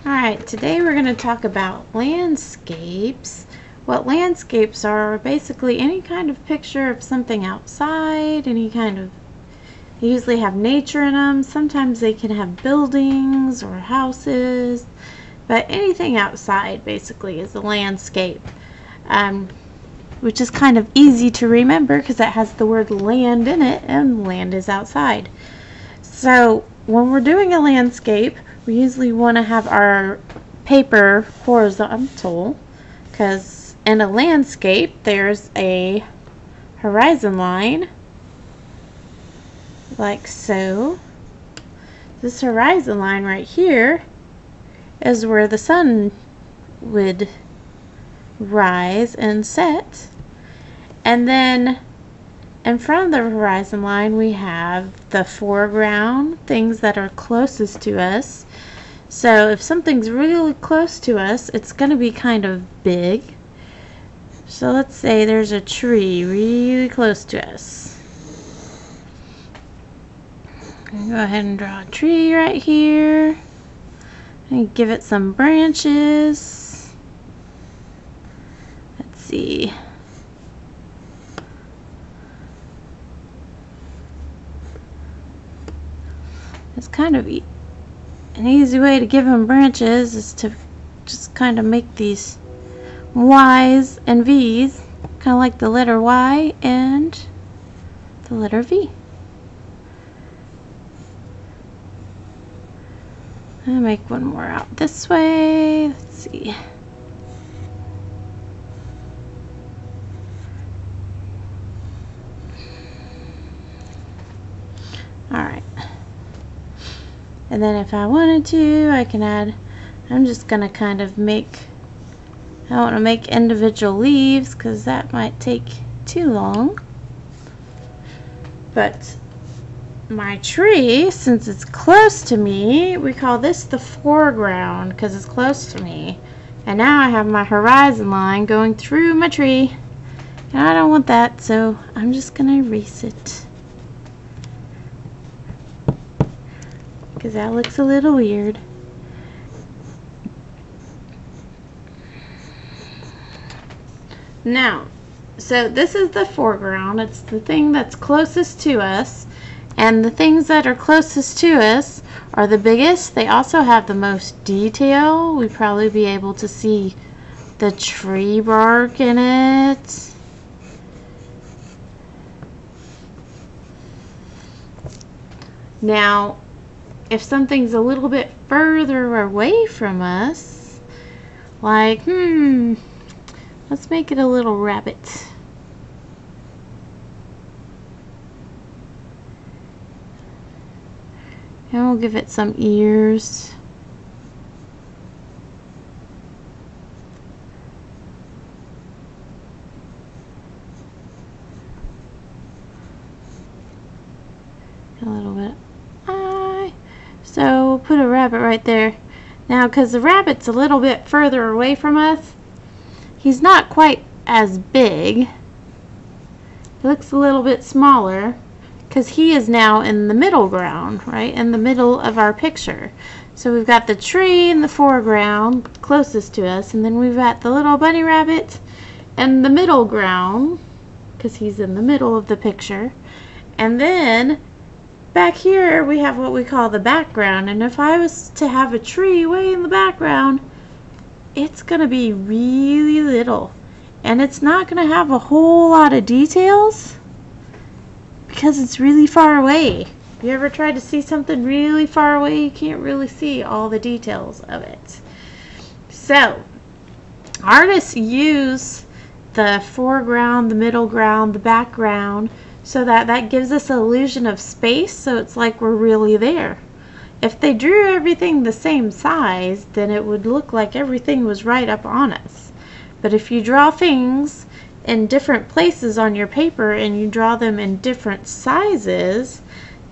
Alright, today we're going to talk about landscapes. What landscapes are basically any kind of picture of something outside, they usually have nature in them. Sometimes they can have buildings or houses, but anything outside basically is a landscape, which is kind of easy to remember because it has the word land in it, and land is outside. So when we're doing a landscape, we usually want to have our paper horizontal, because in a landscape there's a horizon line like so. This horizon line right here is where the sun would rise and set, and then in front of the horizon line we have the foreground, things that are closest to us. So if something's really close to us, it's going to be kind of big. So let's say there's a tree really close to us. Go ahead and draw a tree right here and give it some branches. Let's see. It's kind of an easy way to give them branches is to just kind of make these Y's and V's, kind of like the letter Y and the letter V. I'll make one more out this way. Let's see. Alright. And then if I wanted to, I can add, I'm just going to kind of make, I don't want to make individual leaves because that might take too long. But my tree, since it's close to me, we call this the foreground because it's close to me. And now I have my horizon line going through my tree. And I don't want that, so I'm just going to erase it, because that looks a little weird. Now, so this is the foreground. It's the thing that's closest to us, and the things that are closest to us are the biggest. They also have the most detail. We'd probably be able to see the tree bark in it. Now, if something's a little bit further away from us, like, let's make it a little rabbit. And we'll give it some ears. A little bit. So we'll put a rabbit right there. Now, because the rabbit's a little bit further away from us, he's not quite as big. He looks a little bit smaller because he is now in the middle ground, right? In the middle of our picture. So we've got the tree in the foreground closest to us, and then we've got the little bunny rabbit in the middle ground because he's in the middle of the picture. And then back here we have what we call the background, and if I was to have a tree way in the background, it's going to be really little, and it's not going to have a whole lot of details because it's really far away. You ever tried to see something really far away? You can't really see all the details of it. So artists use the foreground, the middle ground, the background, so that gives us an illusion of space, so it's like we're really there. If they drew everything the same size, then it would look like everything was right up on us. But if you draw things in different places on your paper and you draw them in different sizes,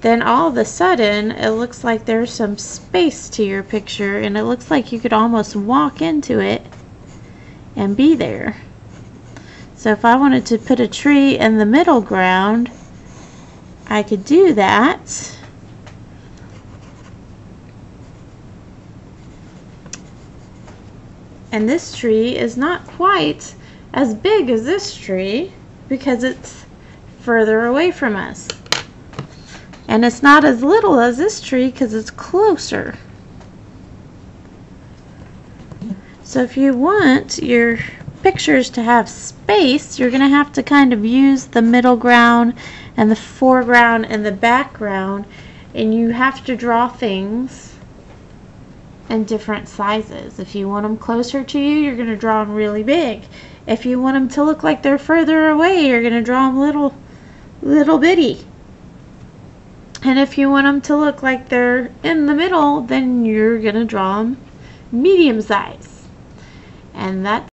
then all of a sudden it looks like there's some space to your picture, and it looks like you could almost walk into it and be there. So if I wanted to put a tree in the middle ground, I could do that. And this tree is not quite as big as this tree because it's further away from us. And it's not as little as this tree because it's closer. So if you want your pictures to have space, you're going to have to kind of use the middle ground and the foreground and the background, and you have to draw things in different sizes. If you want them closer to you, you're going to draw them really big. If you want them to look like they're further away, you're going to draw them little bitty. And if you want them to look like they're in the middle, then you're going to draw them medium size. And that's